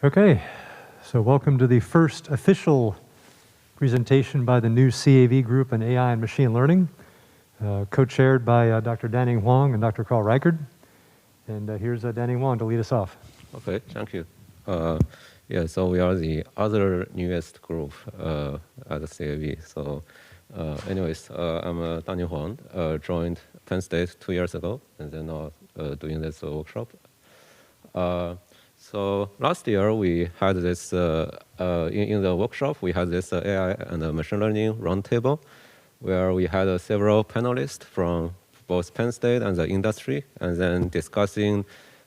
Okay, so welcome to the first official presentation by the new CAV group in AI and machine learning, co-chaired by Dr. Danning Huang and Dr. Carl Reichard. And here's Danning Huang to lead us off. Okay, thank you. So we are the other newest group at the CAV. So I'm Danning Huang, joined Penn State 2 years ago, and then now doing this workshop. So last year we had this, in the workshop, we had this AI and machine learning roundtable, where we had several panelists from both Penn State and the industry, and then discussing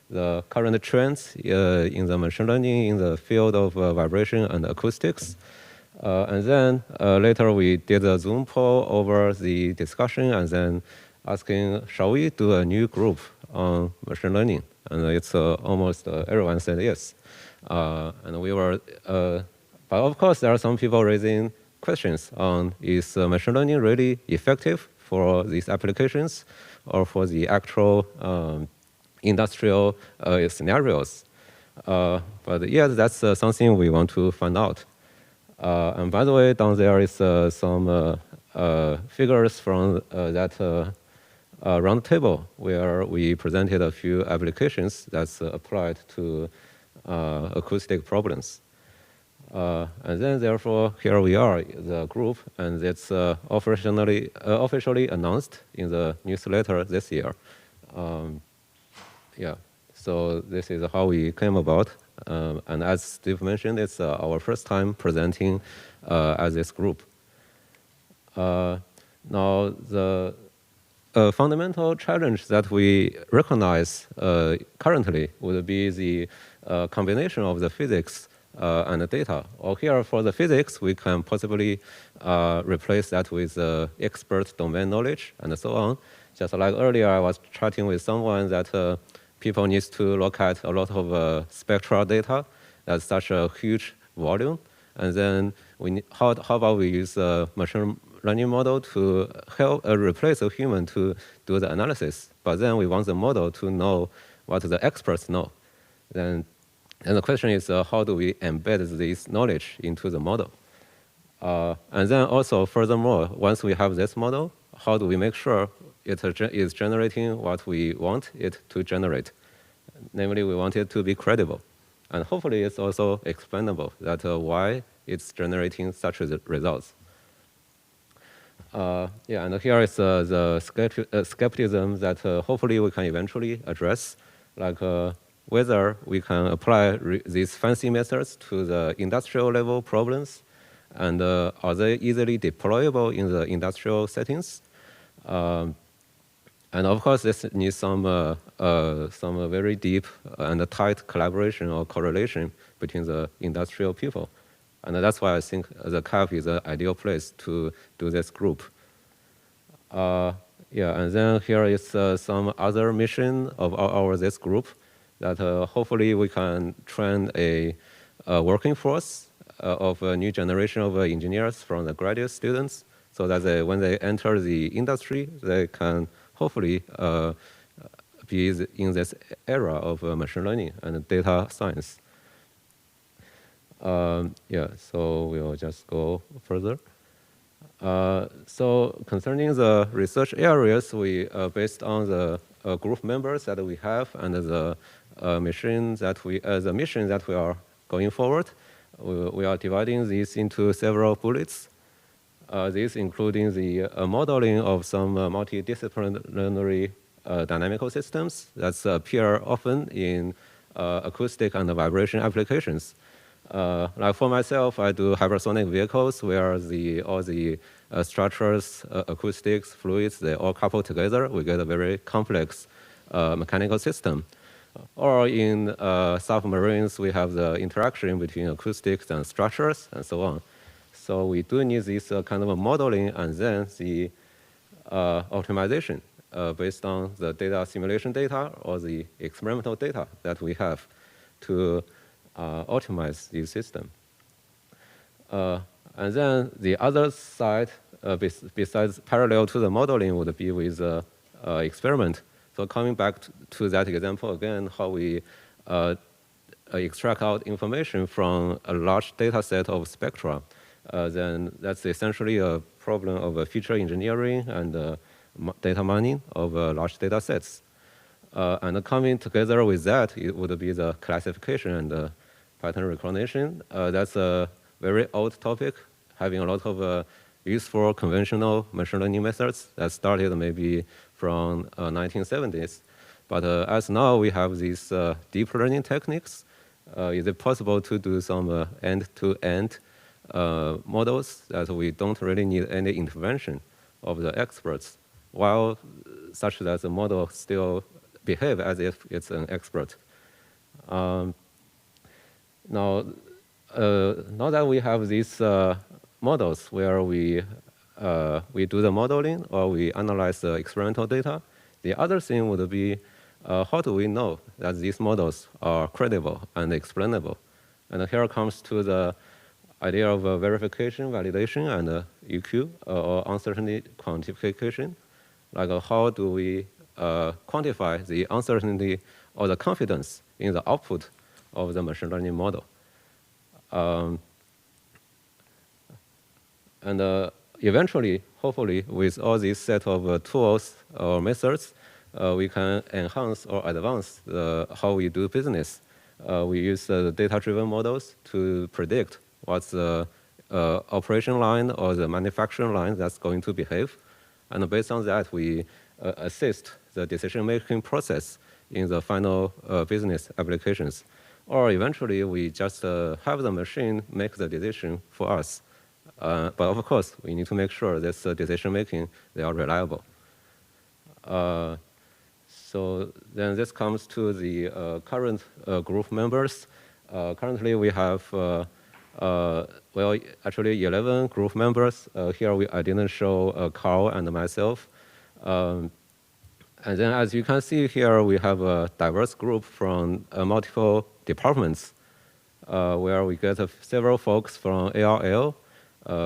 the current trends in the machine learning in the field of vibration and acoustics. And then later we did a Zoom poll over the discussion, and then asking, shall we do a new group on machine learning? And it's almost everyone said yes. And we were, but of course there are some people raising questions on, is machine learning really effective for these applications or for the actual industrial scenarios? But yes, that's something we want to find out. And by the way, down there is some figures from that round table where we presented a few applications that's applied to acoustic problems. And then therefore, here we are, the group, and it's officially announced in the newsletter this year. So this is how we came about. And as Steve mentioned, it's our first time presenting as this group. Now, the fundamental challenge that we recognize currently would be the combination of the physics and the data. Or here for the physics, we can possibly replace that with expert domain knowledge and so on. Just like earlier, I was chatting with someone that people need to look at a lot of spectral data. That's such a huge volume. And then how about we use a machine learning model to help replace a human to do the analysis? But then we want the model to know what the experts know. And the question is, how do we embed this knowledge into the model? And then also, furthermore, once we have this model, how do we make sure it is generating what we want it to generate? Namely, we want it to be credible. And hopefully, it's also explainable that why it's generating such results. And here is the skepticism that hopefully we can eventually address, like whether we can apply these fancy methods to the industrial level problems, and are they easily deployable in the industrial settings? And of course, this needs some very deep and tight collaboration or correlation between the industrial people. And that's why I think the CAV is an ideal place to do this group. And then here is some other mission of this group, that hopefully we can train a working force of a new generation of engineers from the graduate students, so that when they enter the industry, they can hopefully be in this era of machine learning and data science. So we'll just go further. So concerning the research areas, we based on the group members that we have and the mission that we are going forward, we are dividing these into several bullets. These including the modeling of some multidisciplinary dynamical systems that appear often in acoustic and vibration applications. Like for myself, I do hypersonic vehicles where all the structures, acoustics, fluids, they all couple together. We get a very complex mechanical system. Or in submarines, we have the interaction between acoustics and structures and so on. So we do need this kind of a modeling and then the optimization based on the data simulation data or the experimental data that we have to optimize this system. And then the other side, besides parallel to the modeling, would be with experiment. So coming back to that example again, how we extract out information from a large data set of spectra, then that's essentially a problem of feature engineering and data mining of large data sets. And coming together with that, it would be the classification and pattern recognition. That's a very old topic, having a lot of useful conventional machine learning methods that started maybe from 1970s. But as now we have these deep learning techniques, is it possible to do some end-to-end models that we don't really need any intervention of the experts, while such that the model still behave as if it's an expert. Now that we have these models where we do the modeling or we analyze the experimental data, the other thing would be how do we know that these models are credible and explainable? And here comes to the idea of verification, validation, and EQ, or uncertainty quantification. Like how do we quantify the uncertainty or the confidence in the output of the machine learning model? And eventually, hopefully, with all these set of tools or methods, we can enhance or advance how we do business. We use the data-driven models to predict what's the operation line or the manufacturing line that's going to behave. And based on that, we assist the decision-making process in the final business applications. Or eventually, we just have the machine make the decision for us. But of course, we need to make sure this decision-making, they are reliable. So then this comes to the current group members. Currently, we have, well, actually 11 group members. Here, I didn't show Carl and myself. And then as you can see here, we have a diverse group from multiple departments, where we get several folks from ARL,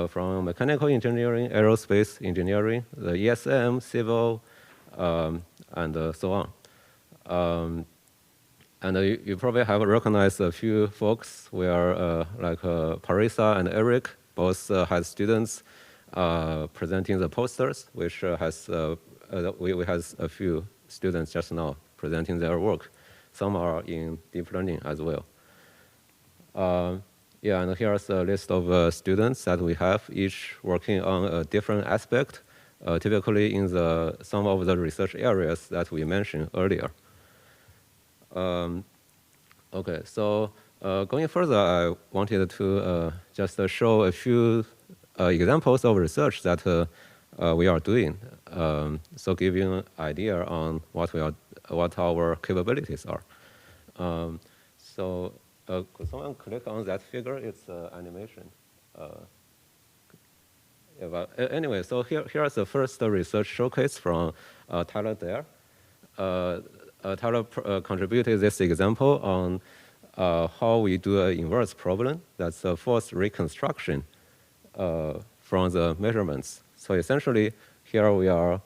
from mechanical engineering, aerospace engineering, the ESM, civil, and so on. And you probably have recognized a few folks where, like Parisa and Eric, both had students presenting the posters, which has we has a few students just now presenting their work. Some are in deep learning as well. Yeah, and here's a list of students that we have, each working on a different aspect, typically in some of the research areas that we mentioned earlier. Okay, so going further, I wanted to just show a few examples of research that we are doing, so give you an idea on what our capabilities are. So could someone click on that figure? It's animation. Yeah, but anyway, so here's the first research showcase from Tyler Dare. Tyler contributed this example on how we do an inverse problem. That's a forced reconstruction from the measurements. So essentially, here we are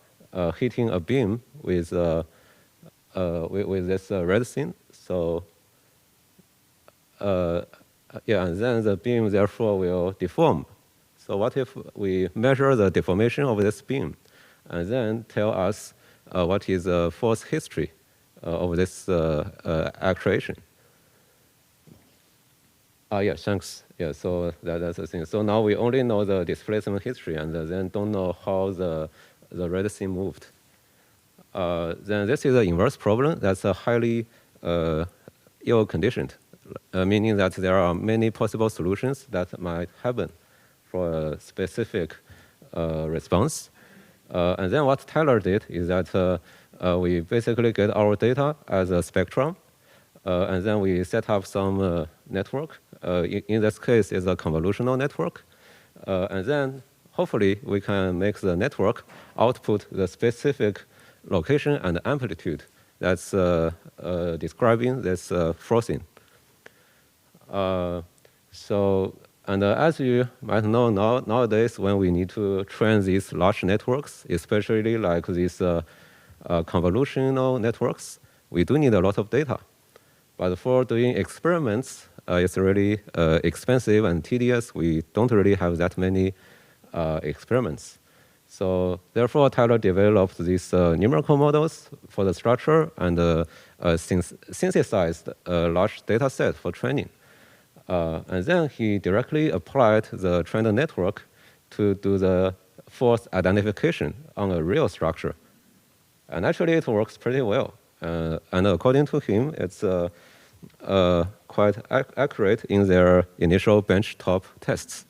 hitting a beam with this red thing. So yeah, and then the beam therefore will deform. So what if we measure the deformation of this beam and then tell us what is the force history of this actuation? Yeah, thanks. Yeah, so that's the thing. So now we only know the displacement history and then don't know how the red thing moved. Then this is an inverse problem that's a highly ill-conditioned, meaning that there are many possible solutions that might happen for a specific response. And then what Tyler did is that we basically get our data as a spectrum, and then we set up some network. In this case, it's a convolutional network. And then hopefully we can make the network output the specific location and amplitude that's describing this forcing. And as you might know nowadays, when we need to train these large networks, especially like these convolutional networks, we do need a lot of data. But for doing experiments, it's really expensive and tedious. We don't really have that many experiments. So therefore, Tyler developed these numerical models for the structure and synthesized a large data set for training. And then he directly applied the trained network to do the force identification on a real structure. And actually, it works pretty well. And according to him, it's quite accurate in their initial benchtop tests.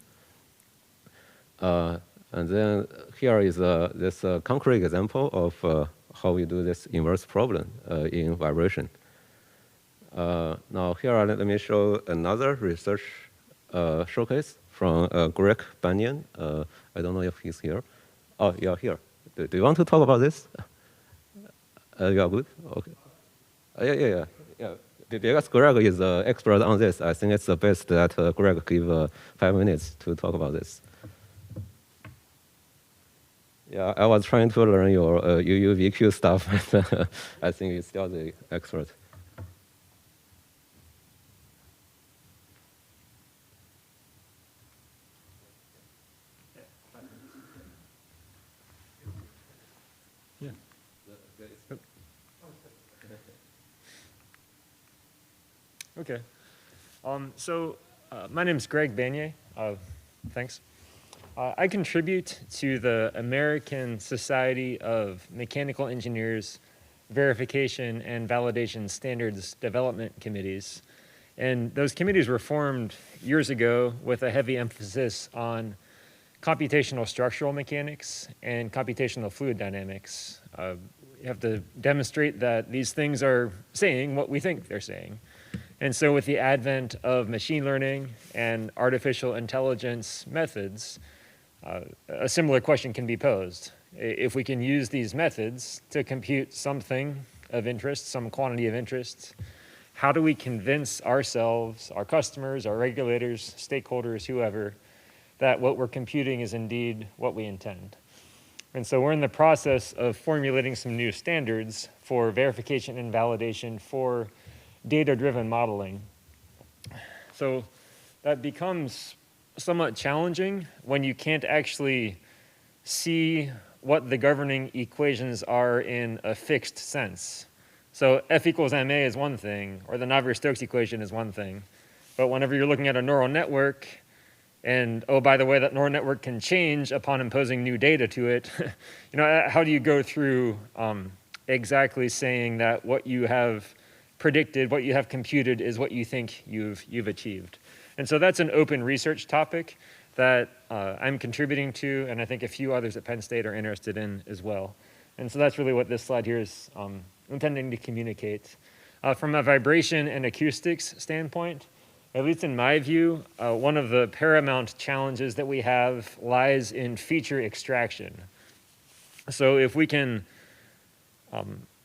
And then here is this concrete example of how we do this inverse problem in vibration. Now here, let me show another research showcase from Greg Banyan. I don't know if he's here. Oh, you're here. Do you want to talk about this? You are good? Okay. Yeah. Because Greg is the expert on this, I think it's the best that Greg give 5 minutes to talk about this. Yeah, I was trying to learn your UUVQ stuff, and I think he's still the expert. Yeah. Okay. My name is Greg Banier. Thanks. I contribute to the American Society of Mechanical Engineers Verification and Validation Standards Development Committees. And those committees were formed years ago with a heavy emphasis on computational structural mechanics and computational fluid dynamics. You have to demonstrate that these things are saying what we think they're saying. And so with the advent of machine learning and artificial intelligence methods, a similar question can be posed. If we can use these methods to compute something of interest, some quantity of interest, how do we convince ourselves, our customers, our regulators, stakeholders, whoever, that what we're computing is indeed what we intend? And so we're in the process of formulating some new standards for verification and validation for data-driven modeling. So that becomes somewhat challenging when you can't actually see what the governing equations are in a fixed sense. So F equals ma is one thing, or the Navier-Stokes equation is one thing. But whenever you're looking at a neural network, and oh, by the way, that neural network can change upon imposing new data to it, how do you go through exactly saying that what you have predicted, what you have computed is what you think you've achieved? And so that's an open research topic that I'm contributing to, and I think a few others at Penn State are interested in as well. And so that's really what this slide here is intending to communicate. From a vibration and acoustics standpoint, at least in my view, one of the paramount challenges that we have lies in feature extraction. So if we can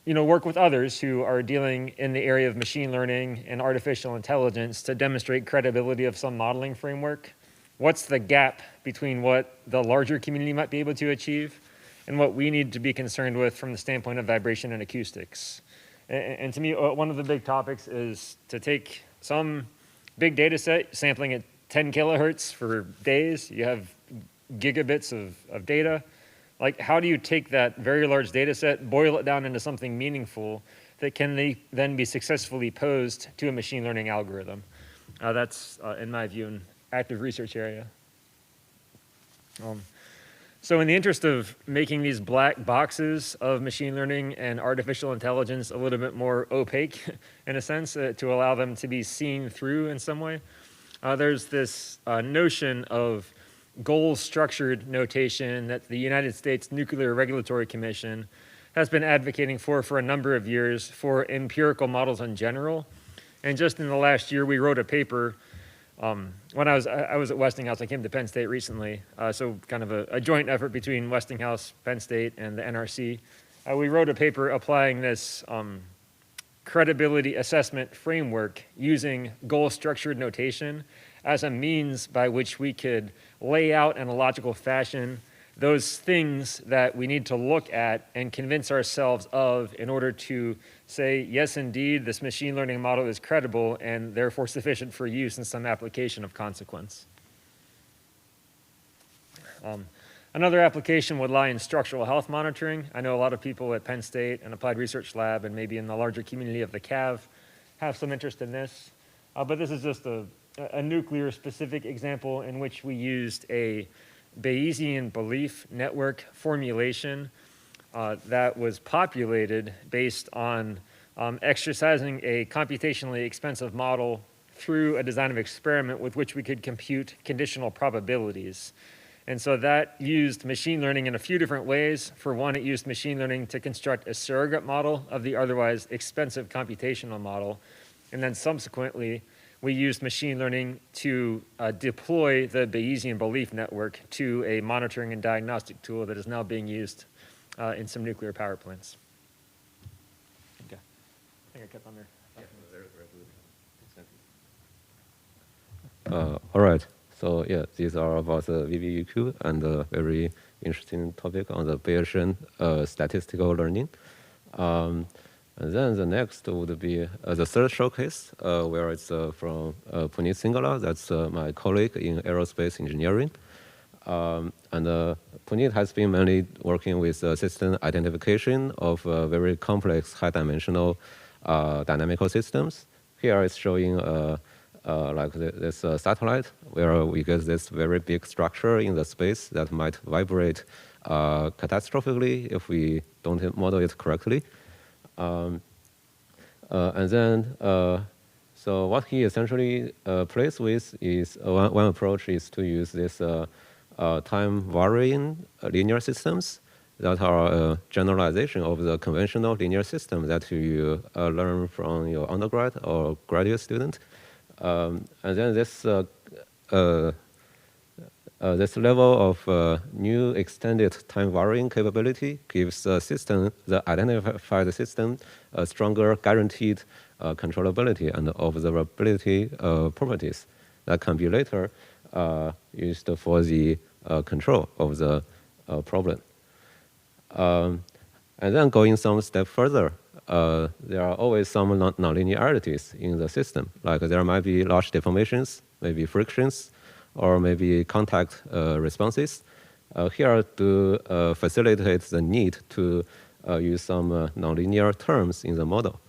work with others who are dealing in the area of machine learning and artificial intelligence to demonstrate credibility of some modeling framework, what's the gap between what the larger community might be able to achieve and what we need to be concerned with from the standpoint of vibration and acoustics? And to me, one of the big topics is to take some big data set, sampling at 10 kilohertz for days, you have gigabits of data. Like, how do you take that very large data set, boil it down into something meaningful that can then be successfully posed to a machine learning algorithm? That's, in my view, an active research area. So in the interest of making these black boxes of machine learning and artificial intelligence a little bit more opaque, in a sense, to allow them to be seen through in some way, there's this notion of goal-structured notation that the United States Nuclear Regulatory Commission has been advocating for a number of years for empirical models in general. And just in the last year, we wrote a paper. When I was at Westinghouse, I came to Penn State recently, so kind of a joint effort between Westinghouse, Penn State, and the NRC. We wrote a paper applying this credibility assessment framework using goal-structured notation as a means by which we could lay out in a logical fashion those things that we need to look at and convince ourselves of in order to say, yes, indeed, this machine learning model is credible and therefore sufficient for use in some application of consequence. Another application would lie in structural health monitoring. I know a lot of people at Penn State and Applied Research Lab and maybe in the larger community of the CAV have some interest in this. But this is just a nuclear specific example in which we used a Bayesian belief network formulation that was populated based on exercising a computationally expensive model through a design of experiment with which we could compute conditional probabilities. And so that used machine learning in a few different ways. For one, it used machine learning to construct a surrogate model of the otherwise expensive computational model. And then subsequently, we used machine learning to deploy the Bayesian belief network to a monitoring and diagnostic tool that is now being used in some nuclear power plants. Okay. I think I kept on there. All right. So yeah, these are about the VBEQ and a very interesting topic on the Bayesian statistical learning. And then the next would be the third showcase, where it's from Punit Singala. That's my colleague in aerospace engineering. And Punit has been mainly working with system identification of very complex high-dimensional dynamical systems. Here it's showing like this satellite, where we get this very big structure in the space that might vibrate catastrophically if we don't model it correctly. And then, so what he essentially plays with is one approach is to use this time-varying linear systems that are a generalization of the conventional linear system that you learn from your undergrad or graduate student. And then this this level of new extended time-varying capability gives the system, the identified system, a stronger guaranteed controllability and observability properties that can be later used for the control of the problem. And then going some step further, there are always some nonlinearities in the system. Like there might be large deformations, maybe frictions, or maybe contact responses. Here to facilitate the need to use some nonlinear terms in the model.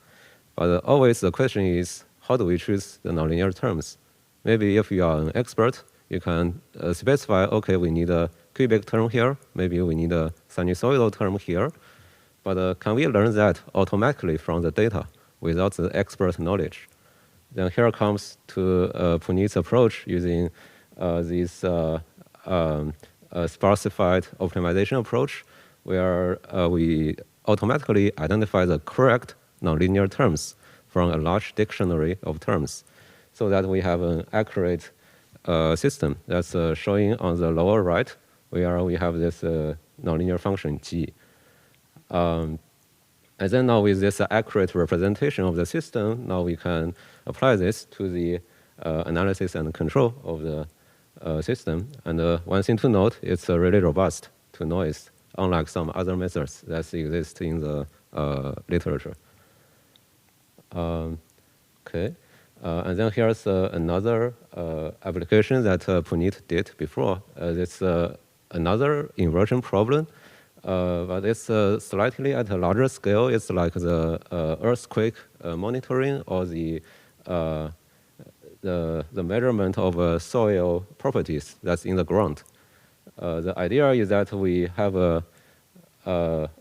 But always the question is, how do we choose the nonlinear terms? Maybe if you are an expert, you can specify, okay, we need a cubic term here, maybe we need a sinusoidal term here. But can we learn that automatically from the data without the expert knowledge? Then here comes to Punit's approach using this sparsified optimization approach, where we automatically identify the correct nonlinear terms from a large dictionary of terms, so that we have an accurate system that's showing on the lower right, where we have this nonlinear function g. And then now with this accurate representation of the system, now we can apply this to the analysis and control of the system. And one thing to note, it's really robust to noise, unlike some other methods that exist in the literature. Okay. And then here's another application that Punit did before. It's another inversion problem. But it's slightly at a larger scale. It's like the earthquake monitoring or the measurement of soil properties that's in the ground. The idea is that we have a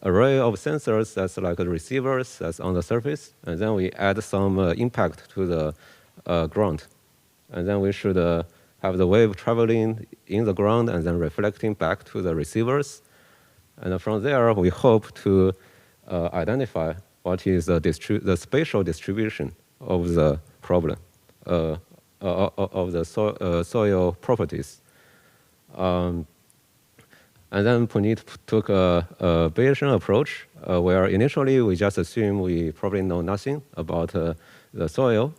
array of sensors that's like receivers that's on the surface, and then we add some impact to the ground. And then we should have the wave traveling in the ground and then reflecting back to the receivers. And from there, we hope to identify what is the spatial distribution of the problem, of the soil properties. And then Punit took a Bayesian approach, where initially we just assume we probably know nothing about the soil.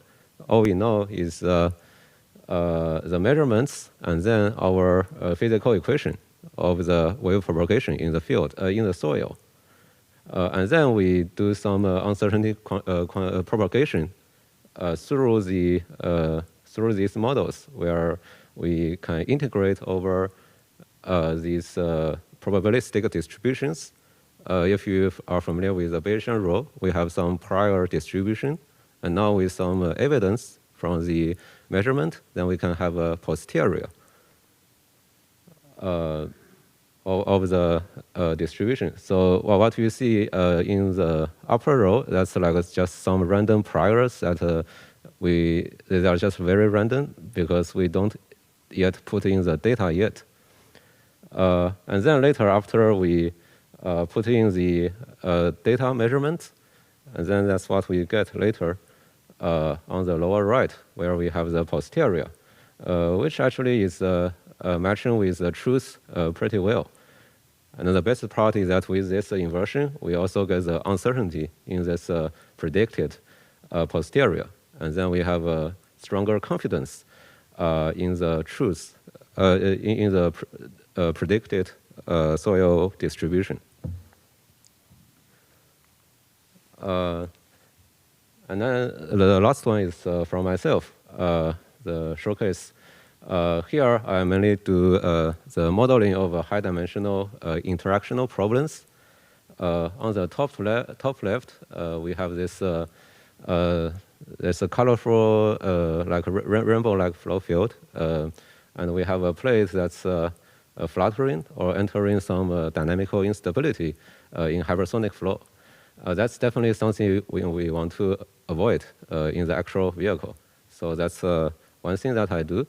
All we know is the measurements and then our physical equation. of the wave propagation in the field, in the soil. And then we do some uncertainty propagation through these models, where we can integrate over these probabilistic distributions. If you are familiar with the Bayesian rule, we have some prior distribution, and now with some evidence from the measurement, then we can have a posterior of the distribution. So what you see in the upper row, that's like just some random priors that they are just very random because we don't yet put in the data yet. And then later, after we put in the data measurements, and then that's what we get later on the lower right, where we have the posterior, which actually is matching with the truth pretty well. And the best part is that with this inversion, we also get the uncertainty in this predicted posterior. And then we have a stronger confidence in the truth, in the predicted soil distribution. And then the last one is from myself, the showcase. Here, I mainly do the modeling of high-dimensional interactional problems. On the top left, we have this there's a colorful, like rainbow-like flow field, and we have a plate that's fluttering or entering some dynamical instability in hypersonic flow. That's definitely something we want to avoid in the actual vehicle. So that's one thing that I do.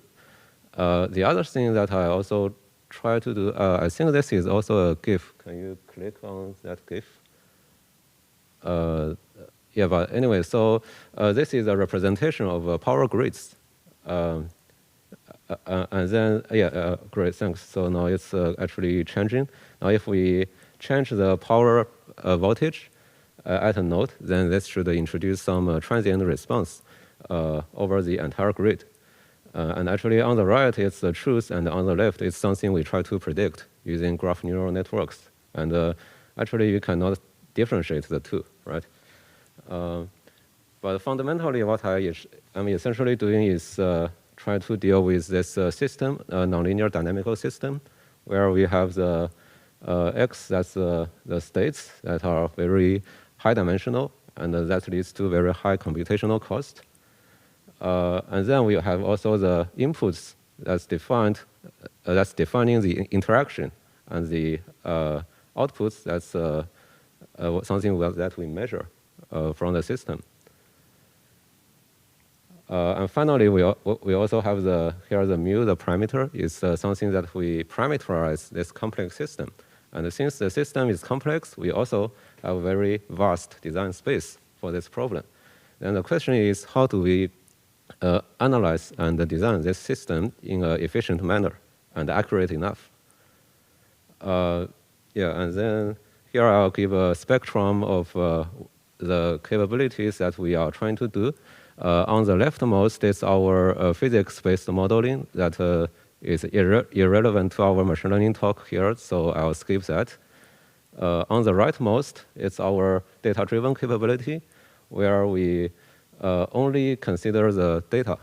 The other thing that I also try to do, I think this is also a GIF. Can you click on that GIF? Yeah, but anyway, so this is a representation of power grids. And then, yeah, great, thanks. So now it's actually changing. Now if we change the power voltage at a node, then this should introduce some transient response over the entire grid. And actually on the right, it's the truth, and on the left, it's something we try to predict using graph neural networks. And actually, you cannot differentiate the two, right? But fundamentally, what I'm essentially doing is try to deal with this system, nonlinear dynamical system, where we have the X, that's the states that are very high dimensional, and that leads to very high computational cost. And then we have also the inputs that's defining the interaction, and the outputs that's something that we measure from the system. And finally, we also have here the mu, the parameter, is something that we parameterize this complex system. And since the system is complex, we also have a very vast design space for this problem. And the question is, how do we analyze and design this system in an efficient manner and accurate enough? Yeah, and then here I'll give a spectrum of the capabilities that we are trying to do. On the leftmost is our physics-based modeling that is irrelevant to our machine learning talk here, so I'll skip that. On the rightmost, it's our data-driven capability, where we only consider the data.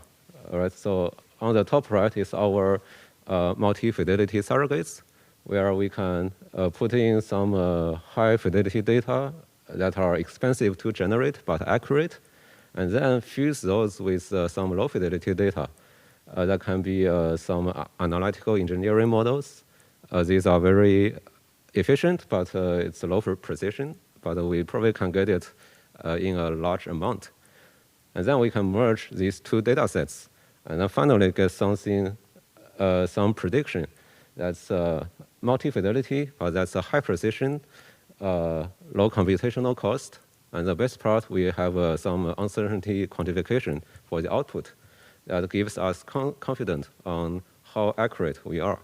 All right, so on the top right is our multi-fidelity surrogates, where we can put in some high-fidelity data that are expensive to generate but accurate, and then fuse those with some low-fidelity data. That can be some analytical engineering models. These are very efficient, but it's low for precision, but we probably can get it in a large amount. And then we can merge these two data sets, and then finally get something, some prediction that's multi-fidelity, but that's a high precision, low computational cost. And the best part, we have some uncertainty quantification for the output that gives us confidence on how accurate we are.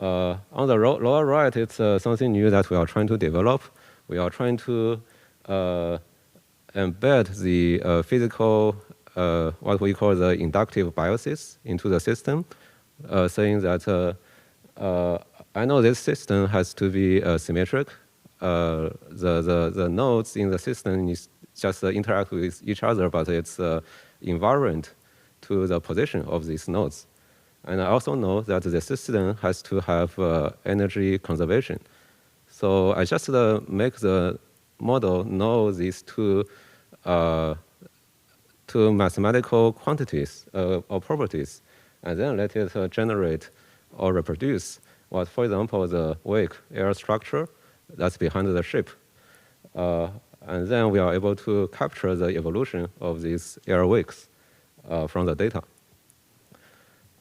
On the lower right, it's something new that we are trying to develop. We are trying to embed the physical, what we call the inductive biases into the system, saying that I know this system has to be symmetric. The nodes in the system is just interact with each other, but it's invariant to the position of these nodes. And I also know that the system has to have energy conservation. So I just make the model know these two mathematical quantities or properties, and then let it generate or reproduce what, for example, the wake air structure that's behind the ship. And then we are able to capture the evolution of these air wakes from the data.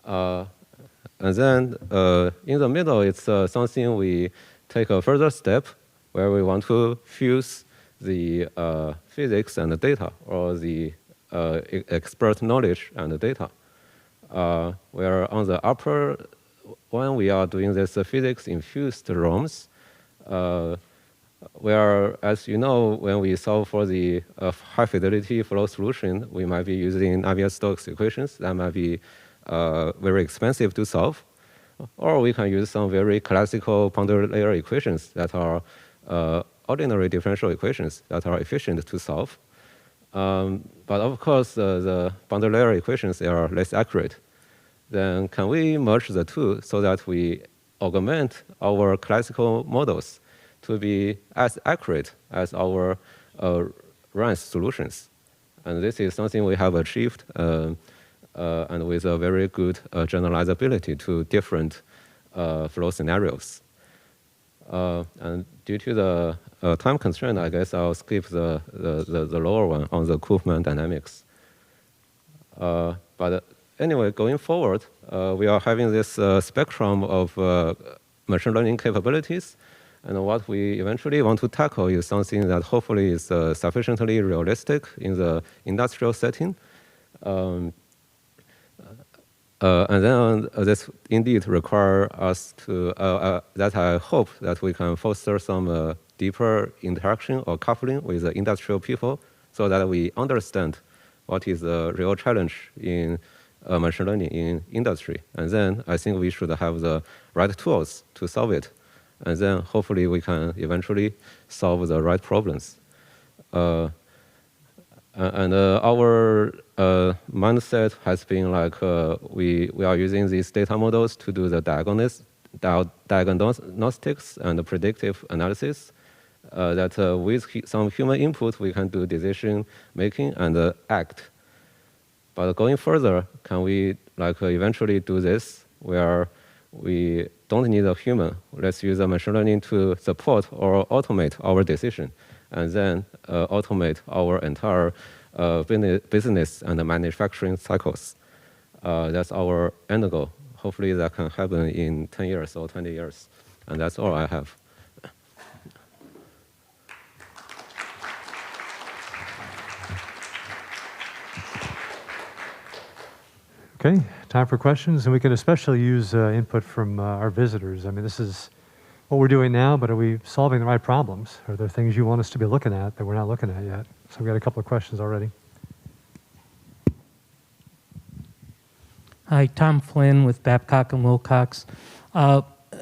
And then in the middle, it's something we take a further step where we want to fuse the physics and the data, or the expert knowledge and the data. Where on the upper one, we are doing this physics-infused ROMs, where, as you know, when we solve for the high-fidelity flow solution, we might be using Navier-Stokes equations that might be very expensive to solve. Or we can use some very classical boundary layer equations that are ordinary differential equations that are efficient to solve. But of course, the boundary layer equations are less accurate. Then can we merge the two so that we augment our classical models to be as accurate as our RANS solutions? And this is something we have achieved, and with a very good generalizability to different flow scenarios. And due to the time constraint, I guess I'll skip the lower one on the Koopman dynamics. But anyway, going forward, we are having this spectrum of machine learning capabilities. And what we eventually want to tackle is something that hopefully is sufficiently realistic in the industrial setting. And then this indeed require us to, that I hope that we can foster some deeper interaction or coupling with the industrial people so that we understand what is the real challenge in machine learning in industry. And then I think we should have the right tools to solve it. And then hopefully we can eventually solve the right problems. And our mindset has been like we are using these data models to do the diagnostics and predictive analysis. That with some human input, we can do decision making and act. But going further, can we like eventually do this where we don't need a human? Let's use a machine learning to support or automate our decision, and then automate our entire business and manufacturing cycles. That's our end goal. Hopefully that can happen in 10 years or 20 years. And that's all I have. Okay, time for questions, and we can especially use input from our visitors. I mean, this is what we're doing now, but are we solving the right problems? Are there things you want us to be looking at that we're not looking at yet? So we've got a couple of questions already. Hi, Tom Flynn with Babcock & Wilcox.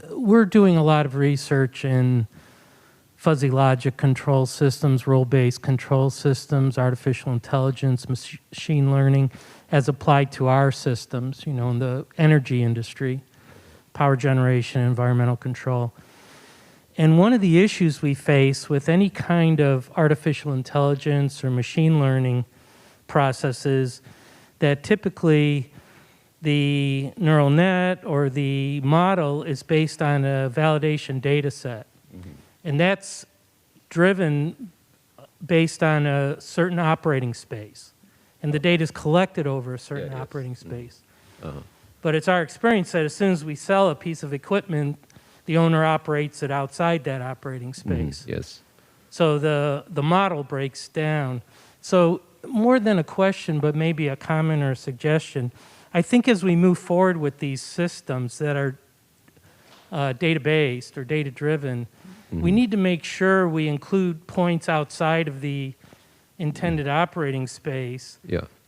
We're doing a lot of research in fuzzy logic control systems, role-based control systems, artificial intelligence, machine learning, as applied to our systems, you know, in the energy industry, power generation, environmental control. And one of the issues we face with any kind of artificial intelligence or machine learning processes that typically the neural net or the model is based on a validation data set. Mm-hmm. And that's driven based on a certain operating space. And the data is collected over a certain operating space. Mm-hmm. But it's our experience that as soon as we sell a piece of equipment, the owner operates it outside that operating space. Mm-hmm. Yes. So the model breaks down. So more than a question, but maybe a comment or a suggestion, I think as we move forward with these systems that are data-based or data-driven, mm-hmm. we need to make sure we include points outside of the intended operating space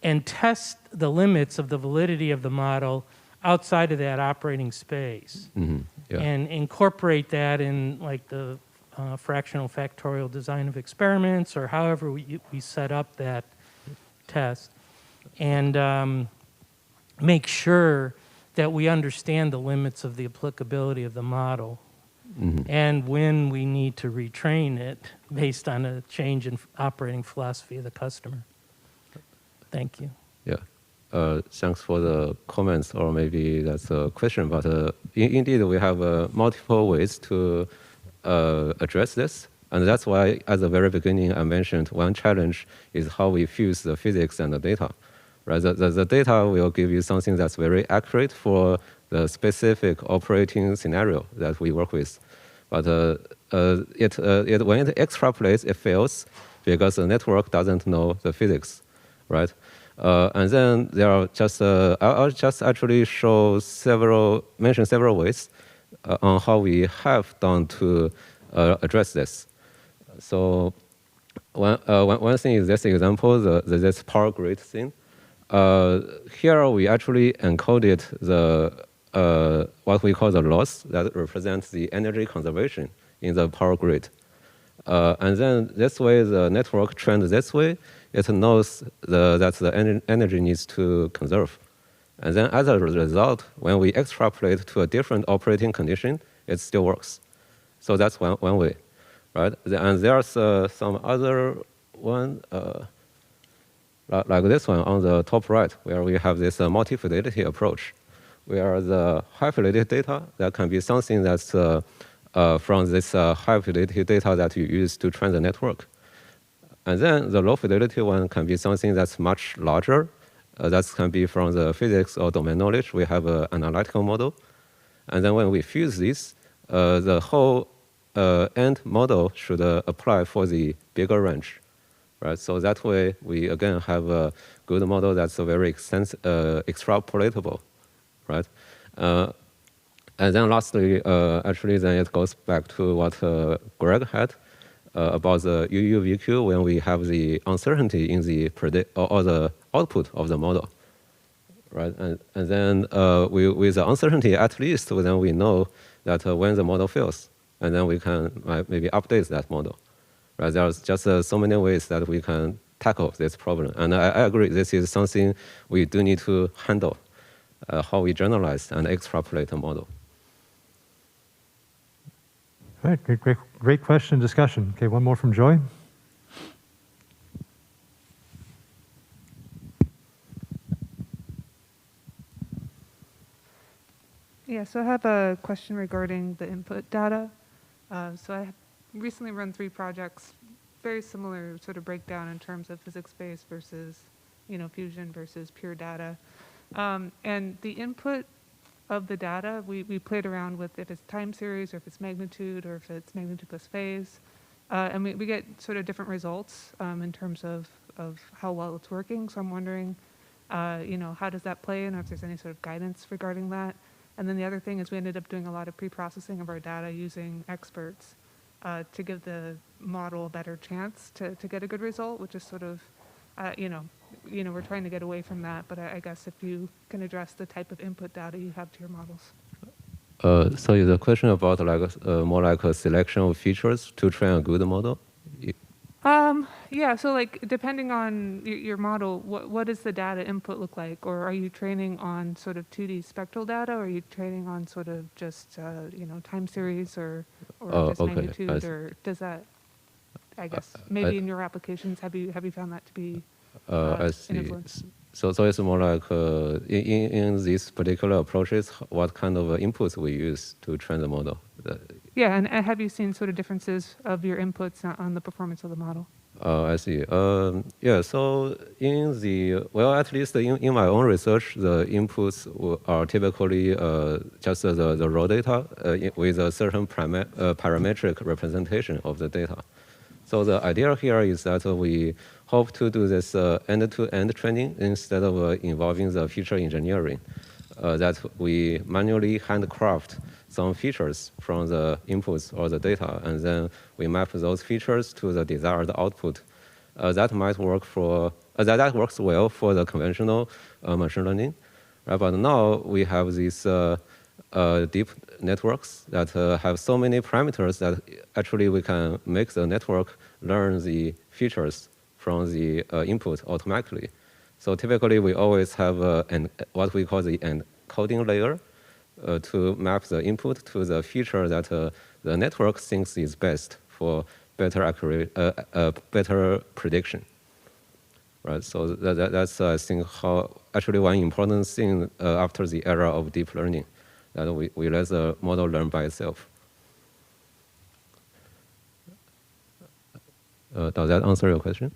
and test the limits of the validity of the model outside of that operating space. Mm-hmm. and incorporate that in like the fractional factorial design of experiments or however we set up that test, and make sure that we understand the limits of the applicability of the model and when we need to retrain it based on a change in operating philosophy of the customer. Thank you. Yeah. Thanks for the comments, or maybe that's a question, but indeed we have multiple ways to address this. And that's why at the very beginning I mentioned one challenge is how we fuse the physics and the data. Right? The data will give you something that's very accurate for the specific operating scenario that we work with. But when it extrapolates, it fails because the network doesn't know the physics, right? And then there are just, I'll just actually mention several ways on how we have done to address this. So one thing is this example, this power grid thing. Here we actually encoded what we call the loss that represents the energy conservation in the power grid. And then this way, the network trained this way, it knows that the energy needs to conserve. And then as a result, when we extrapolate to a different operating condition, it still works. So that's one way, right? And there's some other one, like this one on the top right, where we have this multi-fidelity approach, where the high-fidelity data, that can be something that's from this high-fidelity data that you use to train the network. And then the low-fidelity one can be something that's much larger. That can be from the physics or domain knowledge. We have an analytical model. And then when we fuse this, the whole end model should apply for the bigger range. Right, so that way we again have a good model that's very extrapolatable, right? And then lastly, actually, then it goes back to what Greg had about the UUVQ when we have the uncertainty in the or the output of the model, right? And then with the uncertainty, at least then we know that when the model fails, and then we can maybe update that model. Right, there's just so many ways that we can tackle this problem. And I agree, this is something we do need to handle, how we generalize and extrapolate a model. All right, great question, discussion. Okay, one more from Joy. Yeah, so I have a question regarding the input data. So I recently run 3 projects, very similar sort of breakdown in terms of physics-based versus, fusion versus pure data. And the input of the data, we played around with if it's time series or if it's magnitude or if it's magnitude plus phase. And we get sort of different results in terms of how well it's working. So I'm wondering, how does that play and if there's any sort of guidance regarding that. And then the other thing is we ended up doing a lot of pre-processing of our data using experts to give the model a better chance to get a good result, which is sort of, we're trying to get away from that. But I guess if you can address the type of input data you have to your models. So is the question about more like a selection of features to train a good model? Yeah, so like depending on your model, what does the data input look like? Or are you training on sort of 2D spectral data, or are you training on sort of just time series or just magnitude, or does that? I guess maybe in your applications, have you found that to be an influence? So it's more like in these particular approaches, what kind of inputs we use to train the model. Yeah, and have you seen sort of differences of your inputs on the performance of the model? I see. Yeah, so at least in my own research, the inputs are typically just the raw data with a certain parametric representation of the data. So the idea here is that we hope to do this end-to-end training instead of involving the feature engineering, that we manually handcraft some features from the inputs or the data, and then we map those features to the desired output. That might work that works well for the conventional machine learning, right? But now we have this deep networks that have so many parameters that actually we can make the network learn the features from the input automatically. So typically, we always have what we call the encoding layer to map the input to the feature that the network thinks is best for better prediction. Right, so that's I think how actually one important thing after the era of deep learning, that we let the model learn by itself. Does that answer your question?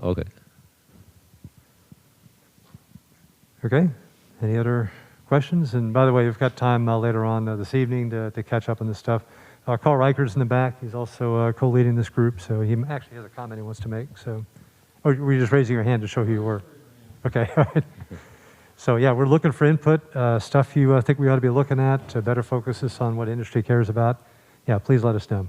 Okay. Okay. Any other questions? And by the way, we've got time later on this evening to catch up on this stuff. Carl Reicher's in the back. He's also co-leading this group, so he actually has a comment he wants to make. So, or were you just raising your hand to show who you were? Okay. All right. So yeah, we're looking for input, stuff you think we ought to be looking at to better focus us on what industry cares about. Yeah, please let us know.